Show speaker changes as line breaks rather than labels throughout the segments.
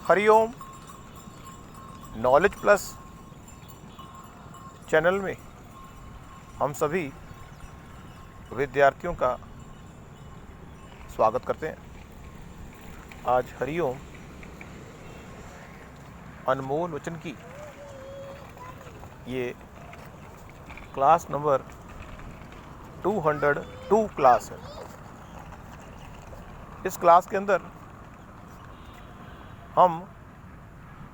Hariom knowledge plus channel में हम सभी विद्यार्थियों का स्वागत करते हैं। आज हरिओम अनमोल वचन की ये क्लास नंबर 202 क्लास है। इस क्लास के अंदर हम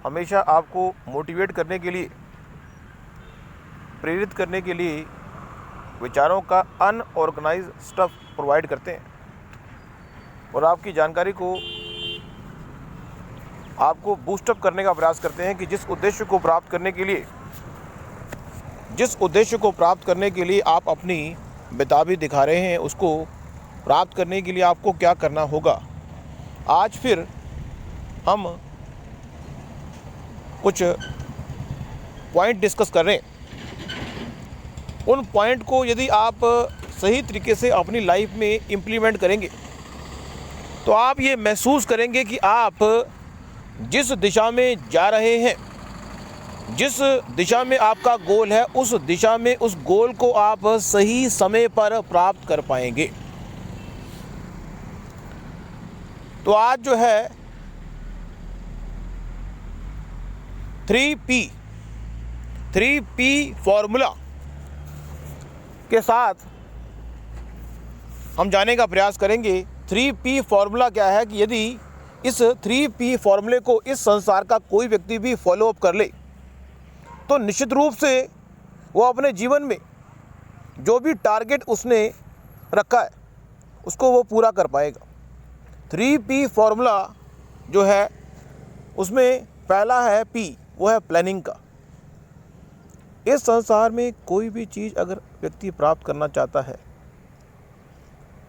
हमेशा आपको मोटिवेट करने के लिए, प्रेरित करने के लिए विचारों का अनऑर्गेनाइज स्टफ प्रोवाइड करते हैं और आपकी जानकारी को आपको बूस्टअप करने का प्रयास करते हैं कि जिस उद्देश्य को प्राप्त करने के लिए आप अपनी बेताबी दिखा रहे हैं, उसको प्राप्त करने के लिए आपको क्या करना होगा। आज फिर हम कुछ पॉइंट डिस्कस कर रहे हैं। उन पॉइंट को यदि आप सही तरीके से अपनी लाइफ में इम्प्लीमेंट करेंगे तो आप ये महसूस करेंगे कि आप जिस दिशा में जा रहे हैं, जिस दिशा में आपका गोल है, उस दिशा में उस गोल को आप सही समय पर प्राप्त कर पाएंगे। तो आज जो है 3P फॉर्मूला के साथ हम जाने का प्रयास करेंगे। 3P फॉर्मूला क्या है कि यदि इस 3P फॉर्मूले को इस संसार का कोई व्यक्ति भी फॉलो अप कर ले तो निश्चित रूप से वो अपने जीवन में जो भी टारगेट उसने रखा है उसको वो पूरा कर पाएगा। 3P फॉर्मूला जो है उसमें पहला है P, वो है प्लानिंग का। इस संसार में कोई भी चीज़ अगर व्यक्ति प्राप्त करना चाहता है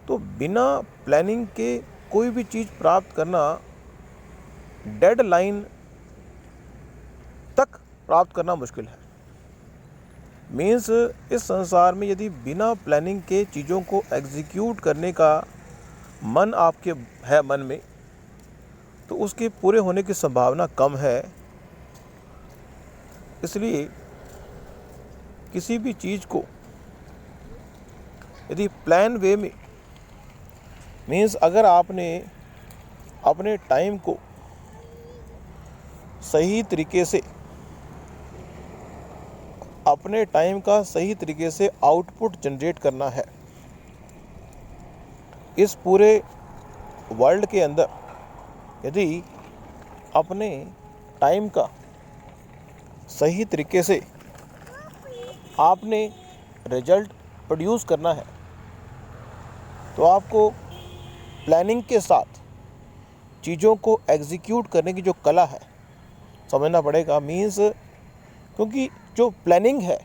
तो बिना प्लानिंग के कोई भी चीज़ प्राप्त करना डेडलाइन तक प्राप्त करना मुश्किल है। मीन्स इस संसार में यदि बिना प्लानिंग के चीज़ों को एग्जीक्यूट करने का मन आपके है मन में, तो उसके पूरे होने की संभावना कम है। इसलिए किसी भी चीज़ को यदि प्लान वे में, मीन्स अगर आपने अपने टाइम को सही तरीके से, अपने टाइम का सही तरीके से आउटपुट जनरेट करना है इस पूरे वर्ल्ड के अंदर, यदि अपने टाइम का सही तरीके से आपने रिजल्ट प्रोड्यूस करना है तो आपको प्लानिंग के साथ चीज़ों को एग्जीक्यूट करने की जो कला है समझना पड़ेगा। मीन्स क्योंकि जो प्लानिंग है,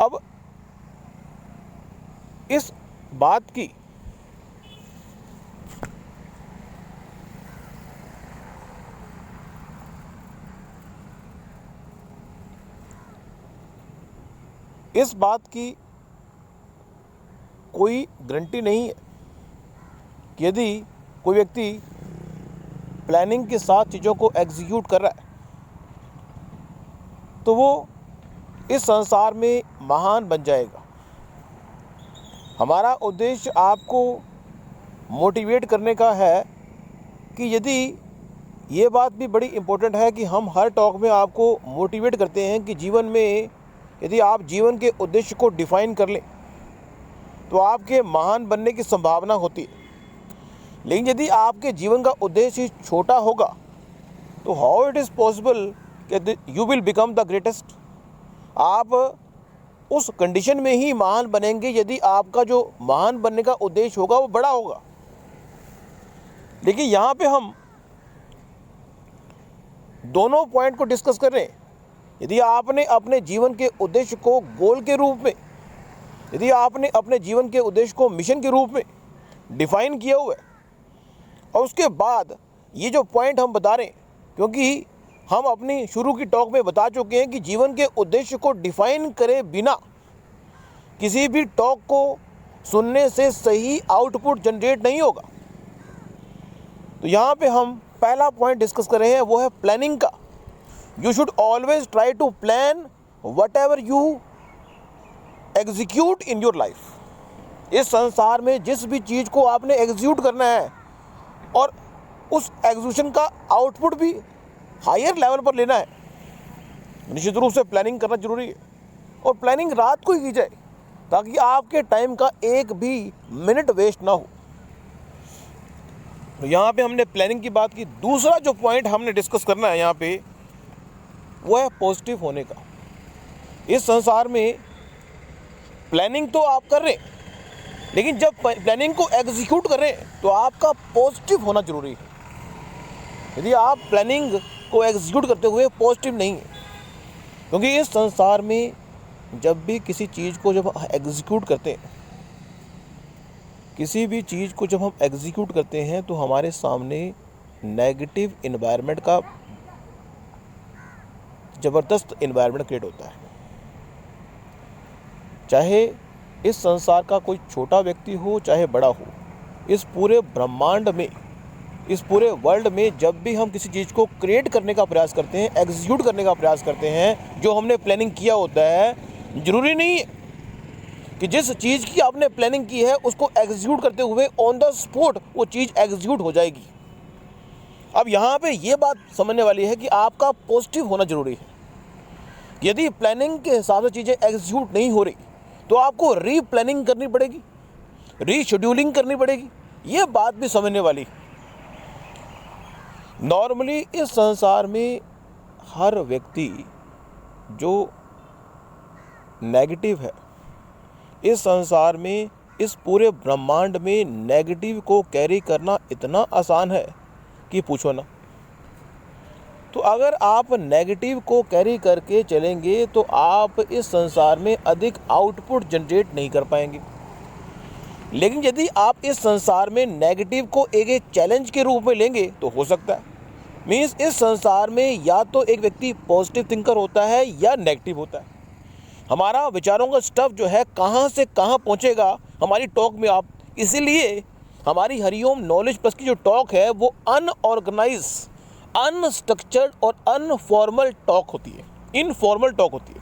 अब इस बात की कोई गारंटी नहीं है कि यदि कोई व्यक्ति प्लानिंग के साथ चीज़ों को एग्जीक्यूट कर रहा है तो वो इस संसार में महान बन जाएगा। हमारा उद्देश्य आपको मोटिवेट करने का है कि यदि ये बात भी बड़ी इम्पोर्टेंट है कि हम हर टॉक में आपको मोटिवेट करते हैं कि जीवन में यदि आप जीवन के उद्देश्य को डिफाइन कर लें तो आपके महान बनने की संभावना होती है। लेकिन यदि आपके जीवन का उद्देश्य छोटा होगा तो हाउ इट इज़ पॉसिबल कि you will become the greatest. आप उस कंडीशन में ही महान बनेंगे यदि आपका जो महान बनने का उद्देश्य होगा वो बड़ा होगा। लेकिन यहाँ पे हम दोनों पॉइंट को डिस्कस कर रहे हैं। यदि आपने अपने जीवन के उद्देश्य को गोल के रूप में, यदि आपने अपने जीवन के उद्देश्य को मिशन के रूप में डिफाइन किया हुआ है और उसके बाद ये जो पॉइंट हम बता रहे हैं, क्योंकि हम अपनी शुरू की टॉक में बता चुके हैं कि जीवन के उद्देश्य को डिफाइन करे बिना किसी भी टॉक को सुनने से सही आउटपुट जनरेट नहीं होगा। तो यहाँ पे हम पहला पॉइंट डिस्कस कर रहे हैं, वो है प्लानिंग का। You should always try to plan whatever you execute in your life. इस संसार में जिस भी चीज़ को आपने एग्जीक्यूट करना है और उस एग्जीक्यूशन का आउटपुट भी हायर लेवल पर लेना है, निश्चित रूप से प्लानिंग करना जरूरी है। और प्लानिंग रात को ही की जाए ताकि आपके टाइम का एक भी मिनट वेस्ट ना हो। तो यहाँ पे हमने प्लानिंग की बात की। दूसरा जो पॉइंट हमने डिस्कस करना है यहाँ पे, वो है पॉजिटिव होने का। इस संसार में प्लानिंग तो आप कर रहे हैं, लेकिन जब प्लानिंग को एग्जीक्यूट कर रहे हैं तो आपका पॉजिटिव होना जरूरी है। यदि आप प्लानिंग को एग्जीक्यूट करते हुए पॉजिटिव नहीं है, क्योंकि इस संसार में जब भी किसी चीज़ को जब एग्जीक्यूट करते हैं, किसी भी चीज़ को जब हम एग्जीक्यूट करते हैं तो हमारे सामने नेगेटिव इन्वायरमेंट का ज़बरदस्त इन्वायरमेंट क्रिएट होता है। चाहे इस संसार का कोई छोटा व्यक्ति हो चाहे बड़ा हो, इस पूरे ब्रह्मांड में, इस पूरे वर्ल्ड में जब भी हम किसी चीज़ को क्रिएट करने का प्रयास करते हैं, एग्जीक्यूट करने का प्रयास करते हैं, जो हमने प्लानिंग किया होता है, ज़रूरी नहीं है कि जिस चीज़ की आपने प्लानिंग की है उसको एग्जीक्यूट करते हुए ऑन द स्पॉट वो चीज़ एग्जीक्यूट हो जाएगी। अब यहाँ पे ये बात समझने वाली है कि आपका पॉजिटिव होना ज़रूरी है। यदि प्लानिंग के हिसाब से चीज़ें एग्जीक्यूट नहीं हो रही तो आपको री प्लानिंग करनी पड़ेगी, रीशेड्यूलिंग करनी पड़ेगी। ये बात भी समझने वाली। नॉर्मली इस संसार में हर व्यक्ति जो नेगेटिव है, इस संसार में, इस पूरे ब्रह्मांड में नेगेटिव को कैरी करना इतना आसान है कि पूछो ना। तो अगर आप नेगेटिव को कैरी करके चलेंगे तो आप इस संसार में अधिक आउटपुट जनरेट नहीं कर पाएंगे। लेकिन यदि आप इस संसार में नेगेटिव को एक चैलेंज के रूप में लेंगे तो हो सकता है, मीन्स इस संसार में या तो एक व्यक्ति पॉजिटिव थिंकर होता है या नेगेटिव होता है। हमारा विचारों का स्टफ जो है कहाँ से कहाँ पहुँचेगा हमारी टॉक में आप, इसीलिए हमारी हरिओम नॉलेज प्लस की जो टॉक है वो अनऑर्गेनाइज, अनस्ट्रक्चर्ड और अनफॉर्मल टॉक होती है, इनफॉर्मल टॉक होती है।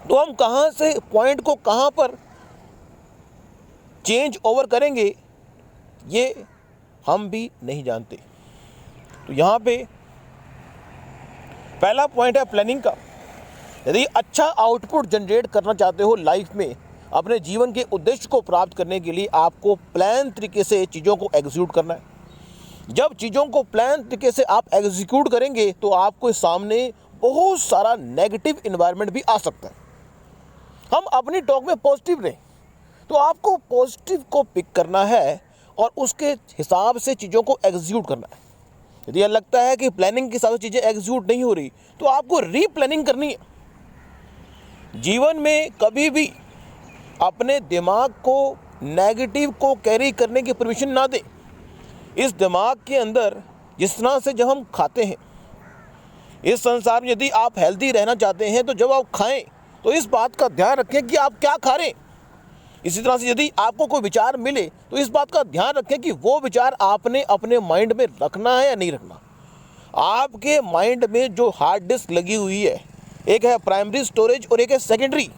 तो हम कहाँ से पॉइंट को कहाँ पर चेंज ओवर करेंगे ये हम भी नहीं जानते। तो यहाँ पे पहला पॉइंट है प्लानिंग का। यदि अच्छा आउटपुट जनरेट करना चाहते हो लाइफ में, अपने जीवन के उद्देश्य को प्राप्त करने के लिए आपको प्लान तरीके से चीज़ों को एग्जीक्यूट करना है। जब चीज़ों को प्लान तरीके से आप एग्जीक्यूट करेंगे तो आपको सामने बहुत सारा नेगेटिव इन्वायरमेंट भी आ सकता है। हम अपनी टॉक में पॉजिटिव रहें, तो आपको पॉजिटिव को पिक करना है और उसके हिसाब से चीज़ों को एग्जीक्यूट करना है। यदि यह लगता है कि प्लानिंग के हिसाब से चीज़ें एग्जीक्यूट नहीं हो रही तो आपको रीप्लानिंग करनी है। जीवन में कभी भी अपने दिमाग को नेगेटिव को कैरी करने की परमिशन ना दें। इस दिमाग के अंदर जिस तरह से जब हम खाते हैं, इस संसार में यदि आप हेल्दी रहना चाहते हैं तो जब आप खाएं तो इस बात का ध्यान रखें कि आप क्या खा रहे हैं। इसी तरह से यदि आपको कोई विचार मिले तो इस बात का ध्यान रखें कि वो विचार आपने अपने माइंड में रखना है या नहीं रखना। आपके माइंड में जो हार्ड डिस्क लगी हुई है, एक है प्राइमरी स्टोरेज और एक है सेकेंडरी।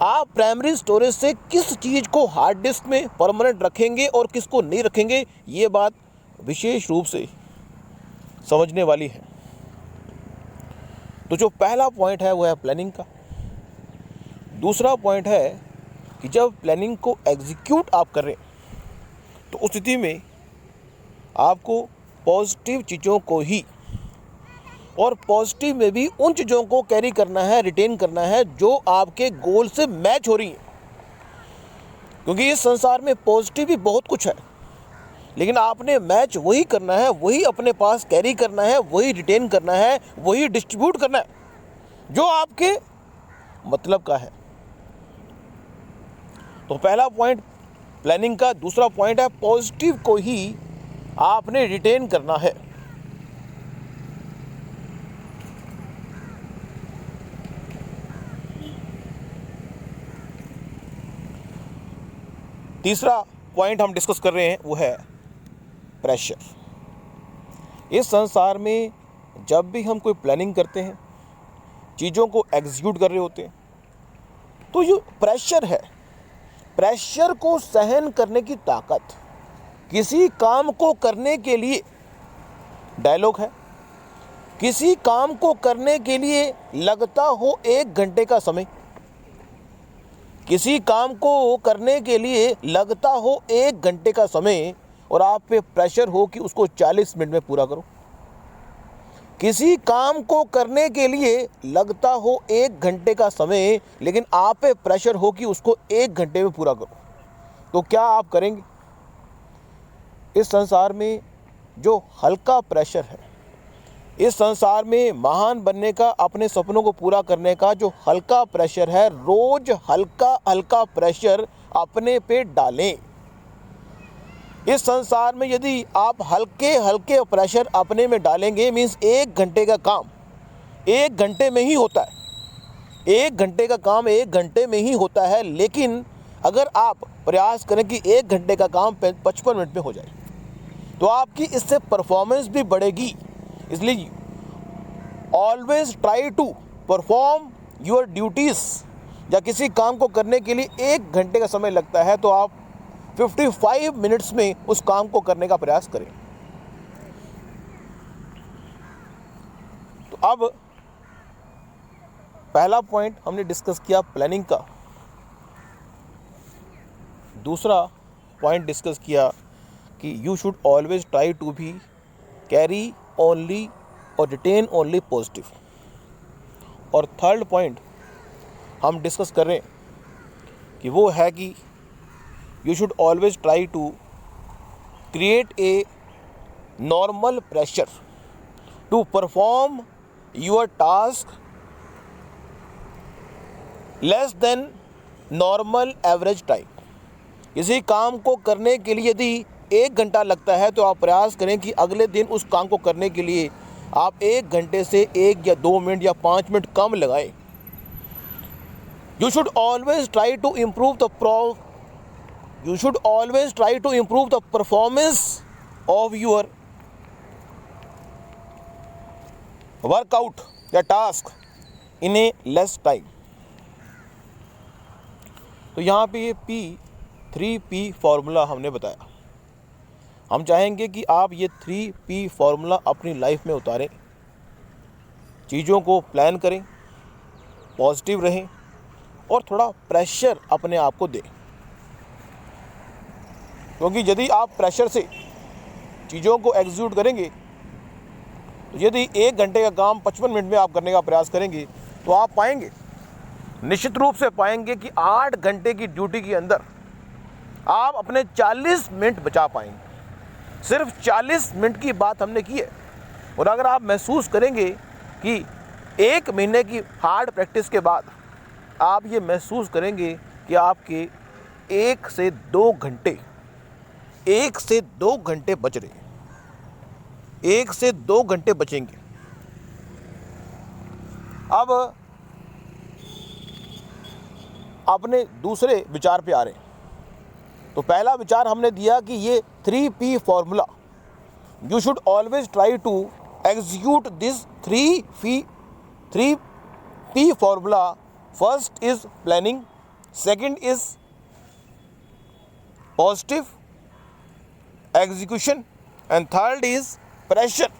आप प्राइमरी स्टोरेज से किस चीज़ को हार्ड डिस्क में परमानेंट रखेंगे और किसको नहीं रखेंगे, ये बात विशेष रूप से समझने वाली है। तो जो पहला पॉइंट है वो है प्लानिंग का। दूसरा पॉइंट है कि जब प्लानिंग को एग्जीक्यूट आप करें तो उस स्थिति में आपको पॉजिटिव चीज़ों को ही, और पॉजिटिव में भी उन चीज़ों को कैरी करना है, रिटेन करना है जो आपके गोल से मैच हो रही हैं। क्योंकि इस संसार में पॉजिटिव भी बहुत कुछ है, लेकिन आपने मैच वही करना है, वही अपने पास कैरी करना है, वही रिटेन करना है, वही डिस्ट्रीब्यूट करना है जो आपके मतलब का है। तो पहला पॉइंट प्लानिंग का, दूसरा पॉइंट है पॉजिटिव को ही आपने रिटेन करना है। तीसरा पॉइंट हम डिस्कस कर रहे हैं वो है प्रेशर। इस संसार में जब भी हम कोई प्लानिंग करते हैं, चीज़ों को एग्जीक्यूट कर रहे होते हैं, तो जो प्रेशर है, प्रेशर को सहन करने की ताकत, किसी काम को करने के लिए डायलॉग है, किसी काम को करने के लिए लगता हो 1 घंटे का समय, किसी काम को करने के लिए लगता हो 1 घंटे का समय और आप पे प्रेशर हो कि उसको 40 मिनट में पूरा करो। किसी काम को करने के लिए लगता हो 1 घंटे का समय, लेकिन आप पे प्रेशर हो कि उसको 1 घंटे में पूरा करो, तो क्या आप करेंगे? इस संसार में जो हल्का प्रेशर है, इस संसार में महान बनने का, अपने सपनों को पूरा करने का जो हल्का प्रेशर है, रोज हल्का हल्का प्रेशर अपने पे डालें। इस संसार में यदि आप हल्के हल्के प्रेशर अपने में डालेंगे, मीन्स 1 घंटे का काम 1 घंटे में ही होता है, 1 घंटे का काम 1 घंटे में ही होता है। लेकिन अगर आप प्रयास करें कि 1 घंटे का काम 55 मिनट में हो जाए, तो आपकी इससे परफॉर्मेंस भी बढ़ेगी। इसलिए always try to perform your duties. या किसी काम को करने के लिए 1 घंटे का समय लगता है, तो आप 55 मिनट्स में उस काम को करने का प्रयास करें। तो अब पहला पॉइंट हमने डिस्कस किया प्लानिंग का। दूसरा पॉइंट डिस्कस किया कि you should always try to be carry only और रिटेन ओनली पॉजिटिव। और थर्ड पॉइंट हम डिस्कस कर रहे हैं कि वो है कि you should always try to create a normal pressure to perform your task less than normal average time। किसी काम को करने के लिए यदि 1 घंटा लगता है, तो आप प्रयास करें कि अगले दिन उस काम को करने के लिए आप 1 घंटे से 1 या 2 मिनट या 5 मिनट कम लगाएं। You should always try to improve the performance of your workout या task in a less time। तो यहाँ पे ये 3P फॉर्मूला हमने बताया। हम चाहेंगे कि आप ये 3P फॉर्मूला अपनी लाइफ में उतारें, चीज़ों को प्लान करें, पॉजिटिव रहें और थोड़ा प्रेशर अपने आप को दें। क्योंकि यदि आप प्रेशर से चीज़ों को एग्जीक्यूट करेंगे, तो यदि 1 घंटे का काम 55 मिनट में आप करने का प्रयास करेंगे, तो आप पाएंगे, निश्चित रूप से पाएंगे कि 8 घंटे की ड्यूटी के अंदर आप अपने 40 मिनट बचा पाएंगे। सिर्फ 40 मिनट की बात हमने की है। और अगर आप महसूस करेंगे कि 1 महीने की हार्ड प्रैक्टिस के बाद आप ये महसूस करेंगे कि आपके 1 से 2 घंटे बच रहे हैं, 1 से 2 घंटे बचेंगे। अब अपने दूसरे विचार पे आ रहे हैं। तो पहला विचार हमने दिया कि ये 3P formula, you should always try to execute this 3P formula. First is planning, second is positive execution, and third is pressure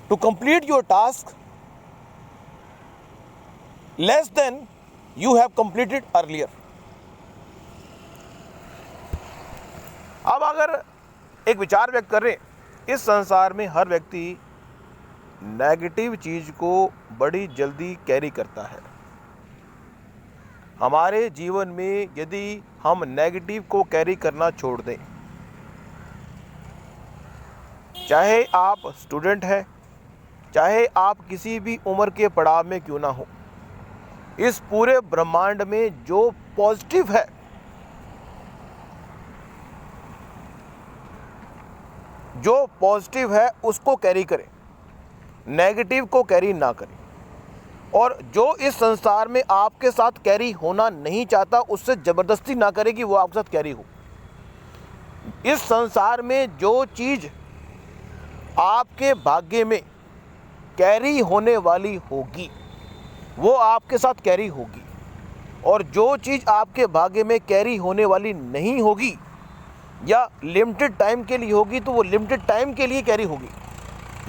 to complete your task less than you have completed earlier। अब अगर एक विचार व्यक्त कर रहे हैं, इस संसार में हर व्यक्ति नेगेटिव चीज़ को बड़ी जल्दी कैरी करता है। हमारे जीवन में यदि हम नेगेटिव को कैरी करना छोड़ दें, चाहे आप स्टूडेंट हैं, चाहे आप किसी भी उम्र के पड़ाव में क्यों ना हो, इस पूरे ब्रह्मांड में जो पॉजिटिव है उसको कैरी करें, नेगेटिव को कैरी ना करें। और जो इस संसार में आपके साथ कैरी होना नहीं चाहता, उससे ज़बरदस्ती ना करें कि वो आपके साथ कैरी हो। इस संसार में जो चीज़ आपके भाग्य में कैरी होने वाली होगी वो आपके साथ कैरी होगी, और जो चीज़ आपके भाग्य में कैरी होने वाली नहीं होगी या लिमिटेड टाइम के लिए होगी तो वो लिमिटेड टाइम के लिए कैरी होगी।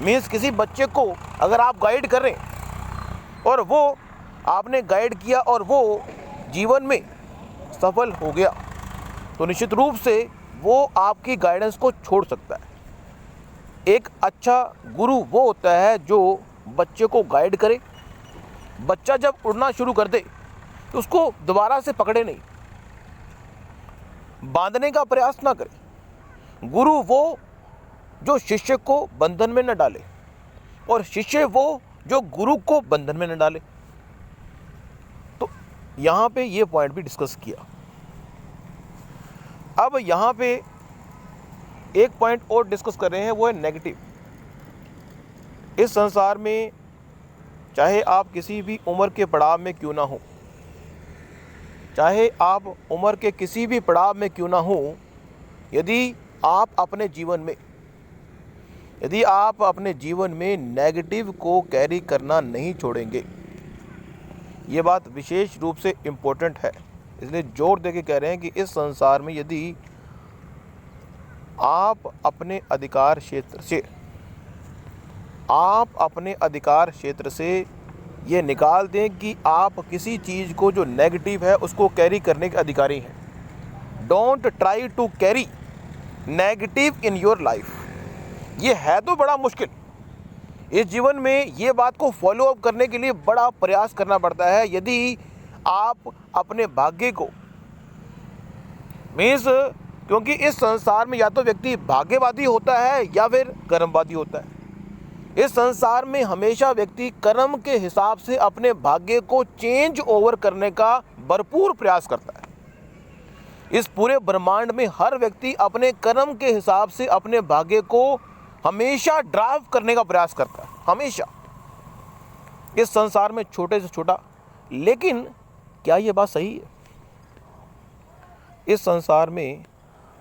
मीन्स किसी बच्चे को अगर आप गाइड कर रहे हैं और वो आपने गाइड किया और वो जीवन में सफल हो गया तो निश्चित रूप से वो आपकी गाइडेंस को छोड़ सकता है। एक अच्छा गुरु वो होता है जो बच्चे को गाइड करे। बच्चा जब उड़ना शुरू कर दे तो उसको दोबारा से पकड़े नहीं, बांधने का प्रयास ना करे। गुरु वो जो शिष्य को बंधन में न डाले और शिष्य वो जो गुरु को बंधन में न डाले। तो यहाँ पे ये पॉइंट भी डिस्कस किया। अब यहाँ पे एक पॉइंट और डिस्कस कर रहे हैं, वो है नेगेटिव। इस संसार में चाहे आप किसी भी उम्र के पड़ाव में क्यों ना हो, चाहे आप उम्र के किसी भी पड़ाव में क्यों ना हो, यदि आप अपने जीवन में नेगेटिव को कैरी करना नहीं छोड़ेंगे, ये बात विशेष रूप से इम्पोर्टेंट है, इसलिए जोर देके कह रहे हैं कि इस संसार में यदि आप अपने अधिकार क्षेत्र से ये निकाल दें कि आप किसी चीज़ को जो नेगेटिव है उसको कैरी करने के अधिकारी हैं। Don't try to carry negative in your life. ये है तो बड़ा मुश्किल, इस जीवन में ये बात को फॉलो अप करने के लिए बड़ा प्रयास करना पड़ता है। यदि आप अपने भाग्य को क्योंकि इस संसार में या तो व्यक्ति भाग्यवादी होता है या फिर कर्मवादी होता है। इस संसार में हमेशा व्यक्ति कर्म के हिसाब से अपने भाग्य को चेंज ओवर करने का भरपूर प्रयास करता है। इस पूरे ब्रह्मांड में हर व्यक्ति अपने कर्म के हिसाब से अपने भाग्य को हमेशा ड्राइव करने का प्रयास करता है, हमेशा। इस संसार में छोटे से छोटा। लेकिन क्या ये बात सही है? इस संसार में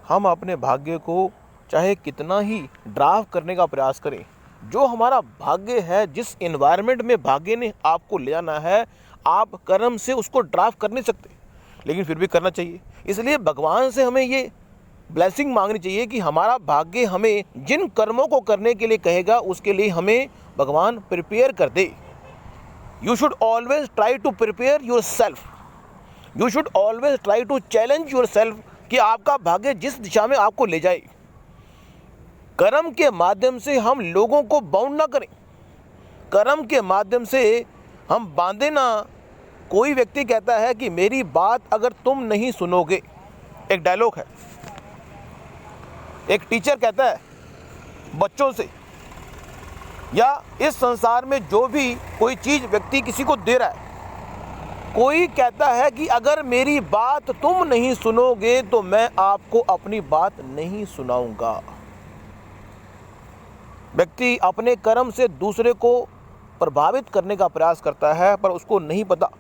हम अपने भाग्य को चाहे कितना ही ड्राइव करने का प्रयास करें, जो हमारा भाग्य है, जिस एनवायरनमेंट में भाग्य ने आपको ले जाना है, आप कर्म से उसको ड्राइव कर नहीं सकते, लेकिन फिर भी करना चाहिए। इसलिए भगवान से हमें ये ब्लेसिंग मांगनी चाहिए कि हमारा भाग्य हमें जिन कर्मों को करने के लिए कहेगा उसके लिए हमें भगवान प्रिपेयर कर दे। You should always try to prepare yourself. You should always try to challenge yourself कि आपका भाग्य जिस दिशा में आपको ले जाए। कर्म के माध्यम से हम लोगों को बाउंड ना करें, कर्म के माध्यम से हम बांधे ना। कोई व्यक्ति कहता है कि मेरी बात अगर तुम नहीं सुनोगे, एक डायलॉग है, एक टीचर कहता है बच्चों से, या इस संसार में जो भी कोई चीज़ व्यक्ति किसी को दे रहा है, कोई कहता है कि अगर मेरी बात तुम नहीं सुनोगे तो मैं आपको अपनी बात नहीं सुनाऊंगा। व्यक्ति अपने कर्म से दूसरे को प्रभावित करने का प्रयास करता है, पर उसको नहीं पता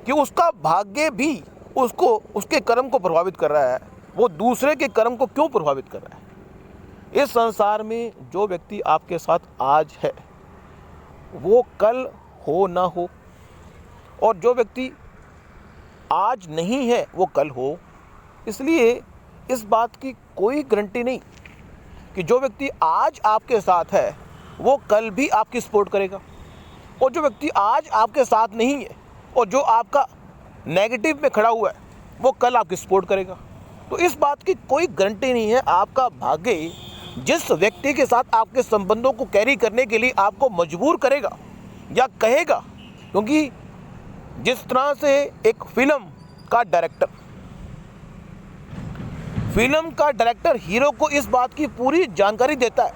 कि उसका भाग्य भी उसके कर्म को प्रभावित कर रहा है। वो दूसरे के कर्म को क्यों प्रभावित कर रहा है? इस संसार में जो व्यक्ति आपके साथ आज है वो कल हो ना हो, और जो व्यक्ति आज नहीं है वो कल हो। इसलिए इस बात की कोई गारंटी नहीं कि जो व्यक्ति आज आपके साथ है वो कल भी आपकी सपोर्ट करेगा, और जो व्यक्ति आज आपके साथ नहीं है और जो आपका नेगेटिव में खड़ा हुआ है वो कल आपकी सपोर्ट करेगा। तो इस बात की कोई गारंटी नहीं है। आपका भाग्य जिस व्यक्ति के साथ आपके संबंधों को कैरी करने के लिए आपको मजबूर करेगा या कहेगा, क्योंकि जिस तरह से एक फिल्म का डायरेक्टर हीरो को इस बात की पूरी जानकारी देता है,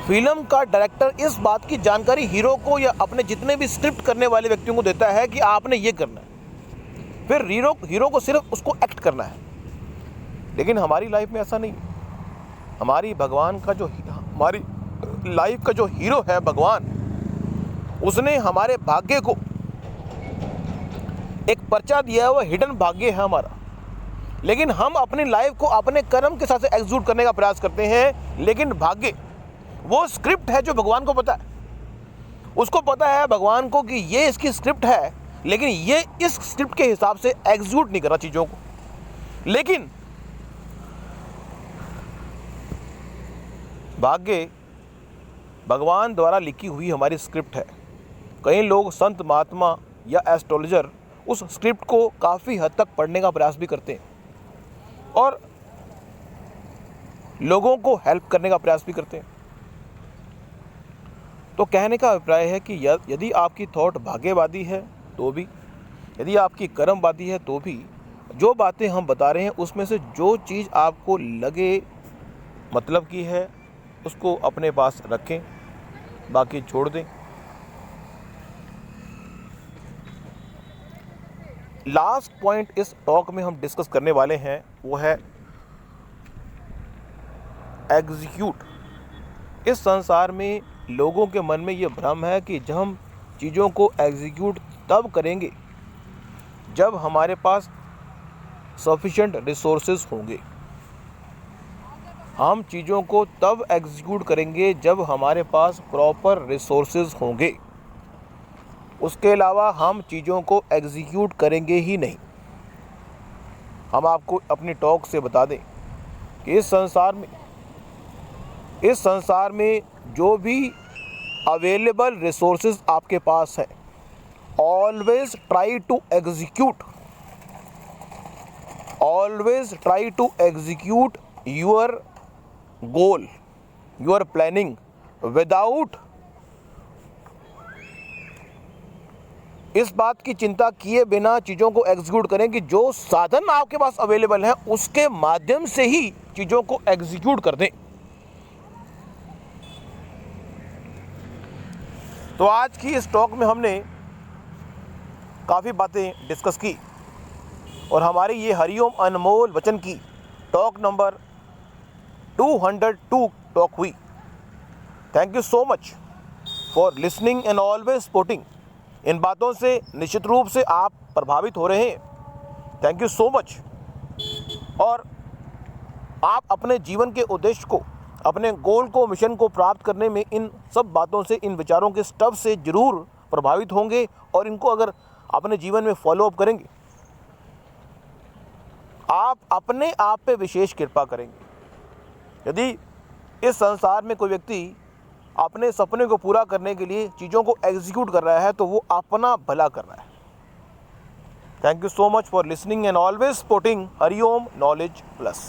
फिल्म का डायरेक्टर इस बात की जानकारी हीरो को या अपने जितने भी स्क्रिप्ट करने वाले व्यक्तियों को देता है कि आपने ये करना है, फिर हीरो को सिर्फ उसको एक्ट करना है। लेकिन हमारी लाइफ में ऐसा नहीं। हमारी लाइफ का जो हीरो है भगवान, उसने हमारे भाग्य को एक पर्चा दिया है, वो हिडन भाग्य है हमारा। लेकिन हम अपनी लाइफ को अपने कर्म के साथ एग्जीक्यूट करने का प्रयास करते हैं, लेकिन भाग्य वो स्क्रिप्ट है जो भगवान को पता है। उसको पता है भगवान को कि ये इसकी स्क्रिप्ट है, लेकिन ये इस स्क्रिप्ट के हिसाब से एग्जीक्यूट नहीं कर रहा चीज़ों को। लेकिन भाग्य भगवान द्वारा लिखी हुई हमारी स्क्रिप्ट है। कई लोग संत महात्मा या एस्ट्रोलॉजर उस स्क्रिप्ट को काफ़ी हद तक पढ़ने का प्रयास भी करते हैं और लोगों को हेल्प करने का प्रयास भी करते हैं। तो कहने का अभिप्राय है कि यदि आपकी थॉट भाग्यवादी है तो भी, यदि आपकी कर्मवादी है तो भी, जो बातें हम बता रहे हैं उसमें से जो चीज़ आपको लगे मतलब की है उसको अपने पास रखें, बाकी छोड़ दें। लास्ट पॉइंट इस टॉक में हम डिस्कस करने वाले हैं वो है एग्जीक्यूट। इस संसार में लोगों के मन में ये भ्रम है कि जब हम चीज़ों को एग्जीक्यूट तब करेंगे जब हमारे पास सफिशिएंट रिसोर्सेज होंगे। हम चीज़ों को तब एग्जीक्यूट करेंगे जब हमारे पास प्रॉपर रिसोर्सेज होंगे। उसके अलावा हम चीज़ों को एग्जीक्यूट करेंगे ही नहीं। हम आपको अपनी टॉक से बता दें कि इस संसार में जो भी अवेलेबल रिसोर्सेज आपके पास है, always try to execute your goal, your planning without इस बात की चिंता किए बिना चीज़ों को एग्जीक्यूट करें कि जो साधन आपके पास अवेलेबल हैं उसके माध्यम से ही चीज़ों को एग्जीक्यूट कर दें। तो आज की इस टॉक में हमने काफ़ी बातें डिस्कस की और हमारी ये हरिओम अनमोल वचन की टॉक नंबर 202 टॉक हुई। Thank you so much for listening and always supporting. इन बातों से निश्चित रूप से आप प्रभावित हो रहे हैं। Thank you so much. और आप अपने जीवन के उद्देश्य को, अपने गोल को, मिशन को प्राप्त करने में इन सब बातों से, इन विचारों के स्टफ से ज़रूर प्रभावित होंगे और इनको अगर अपने जीवन में फॉलो अप करेंगे, आप अपने आप पे विशेष कृपा करेंगे। यदि इस संसार में कोई व्यक्ति अपने सपने को पूरा करने के लिए चीज़ों को एग्जीक्यूट कर रहा है तो वो अपना भला कर रहा है। Thank you so much for listening and always supporting Hariom knowledge plus.